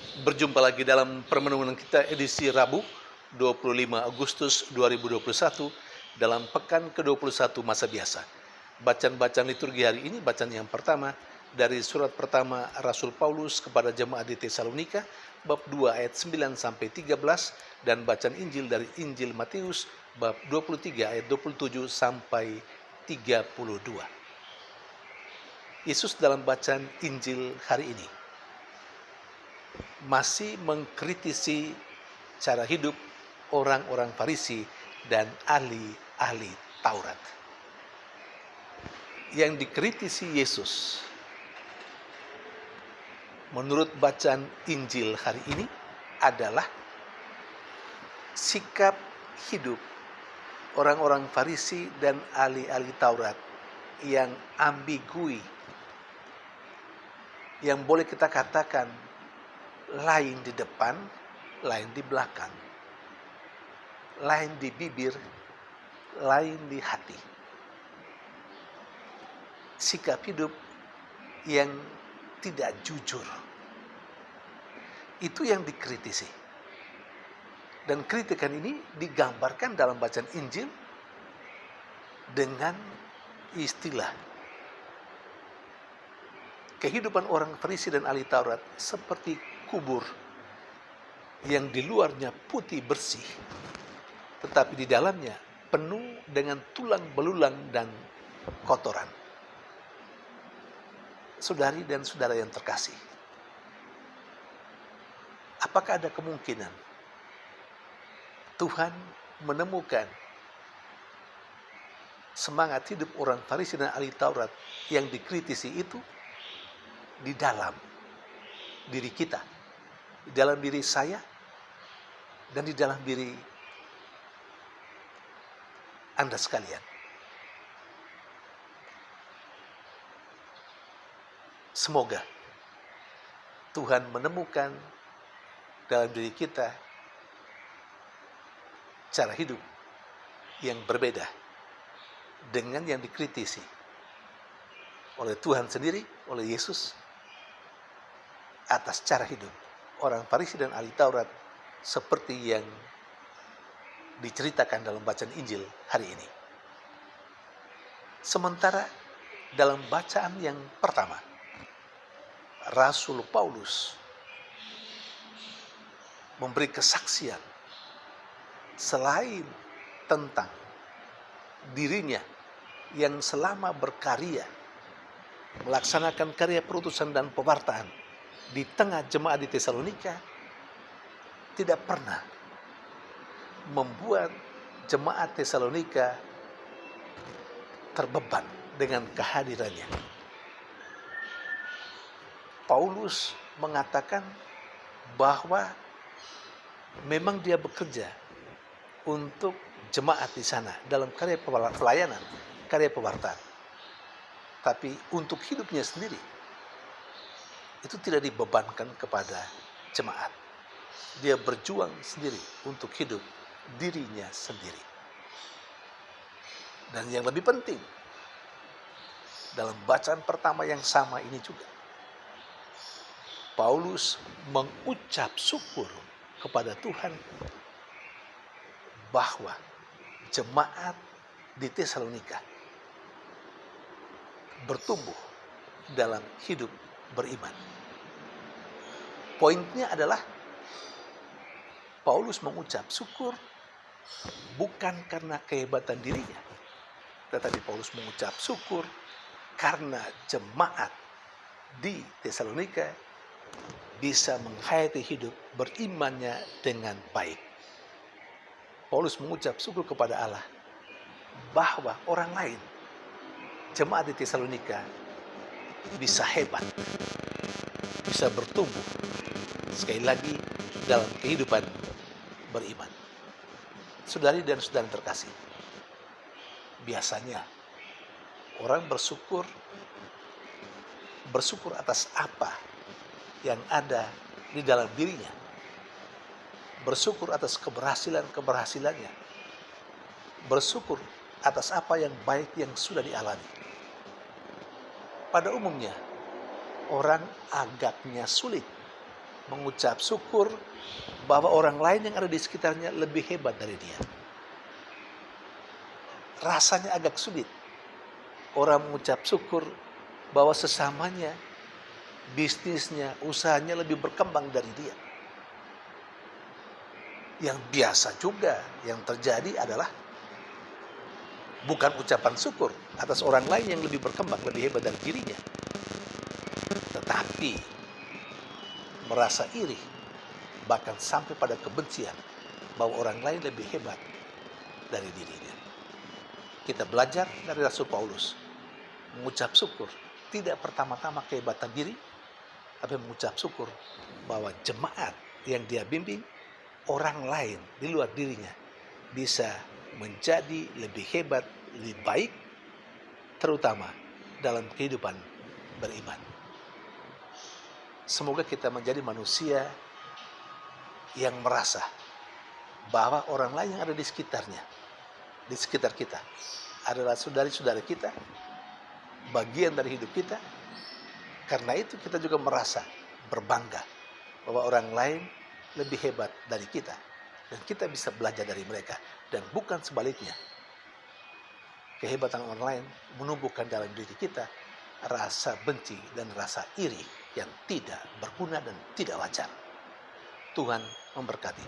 Berjumpa lagi dalam permenungan kita edisi Rabu 25 Agustus 2021 dalam pekan ke-21 masa biasa. Bacaan-bacaan liturgi hari ini, bacaan yang pertama dari surat pertama Rasul Paulus kepada jemaat di Tesalonika bab 2 ayat 9 sampai 13 dan bacaan Injil dari Injil Matius bab 23 ayat 27 sampai 32. Yesus dalam bacaan Injil hari ini masih mengkritisi cara hidup orang-orang Farisi dan ahli-ahli Taurat. Yang dikritisi Yesus menurut bacaan Injil hari ini adalah sikap hidup orang-orang Farisi dan ahli-ahli Taurat yang ambigui, yang boleh kita katakan lain di depan, lain di belakang, lain di bibir, lain di hati. Sikap hidup yang tidak jujur, itu yang dikritisi. Dan kritikan ini digambarkan dalam bacaan Injil dengan istilah kehidupan orang Farisi dan ahli Taurat seperti kubur yang di luarnya putih bersih, tetapi di dalamnya penuh dengan tulang belulang dan kotoran. Saudari dan saudara yang terkasih, apakah ada kemungkinan Tuhan menemukan semangat hidup orang Farisi dan ahli Taurat yang dikritisi itu di dalam diri kita, di dalam diri saya, dan di dalam diri Anda sekalian? Semoga Tuhan menemukan dalam diri kita cara hidup yang berbeda dengan yang dikritisi oleh Tuhan sendiri, oleh Yesus, atas cara hidup orang Farisi dan ahli Taurat seperti yang diceritakan dalam bacaan Injil hari ini. Sementara dalam bacaan yang pertama, Rasul Paulus memberi kesaksian selain tentang dirinya yang selama berkarya melaksanakan karya perutusan dan pewartaan di tengah jemaat di Tesalonika, tidak pernah membuat jemaat Tesalonika terbeban dengan kehadirannya. Paulus mengatakan bahwa memang dia bekerja untuk jemaat di sana dalam karya pelayanan, karya pewartaan. Tapi untuk hidupnya sendiri, itu tidak dibebankan kepada jemaat. Dia berjuang sendiri untuk hidup dirinya sendiri. Dan yang lebih penting, dalam bacaan pertama yang sama ini juga, Paulus mengucap syukur kepada Tuhan bahwa jemaat di Tesalonika bertumbuh dalam hidup beriman. Poinnya adalah Paulus mengucap syukur bukan karena kehebatan dirinya, tetapi Paulus mengucap syukur karena jemaat di Tesalonika bisa menghayati hidup berimannya dengan baik. Paulus mengucap syukur kepada Allah bahwa orang lain, jemaat di Tesalonika, bisa hebat, bisa bertumbuh sekali lagi dalam kehidupan beriman. Saudari dan saudara terkasih, biasanya orang bersyukur atas apa yang ada di dalam dirinya, bersyukur atas keberhasilannya, bersyukur atas apa yang baik yang sudah dialami. Pada umumnya, orang agaknya sulit mengucap syukur bahwa orang lain yang ada di sekitarnya lebih hebat dari dia. Rasanya agak sulit orang mengucap syukur bahwa sesamanya, bisnisnya, usahanya lebih berkembang dari dia. Yang biasa juga yang terjadi adalah bukan ucapan syukur atas orang lain yang lebih berkembang, lebih hebat dari dirinya, tetapi merasa iri, bahkan sampai pada kebencian bahwa orang lain lebih hebat dari dirinya. Kita belajar dari Rasul Paulus, mengucap syukur tidak pertama-tama kehebatan diri, tapi mengucap syukur bahwa jemaat yang dia bimbing, orang lain di luar dirinya bisa menjadi lebih hebat, lebih baik, terutama dalam kehidupan beriman. Semoga kita menjadi manusia yang merasa bahwa orang lain yang ada di sekitarnya, di sekitar kita, adalah saudari-saudara kita, bagian dari hidup kita. Karena itu kita juga merasa berbangga bahwa orang lain lebih hebat dari kita, dan kita bisa belajar dari mereka, dan bukan sebaliknya. Kehebatan orang lain menumbuhkan dalam diri kita rasa benci dan rasa iri yang tidak berguna dan tidak wajar. Tuhan memberkati.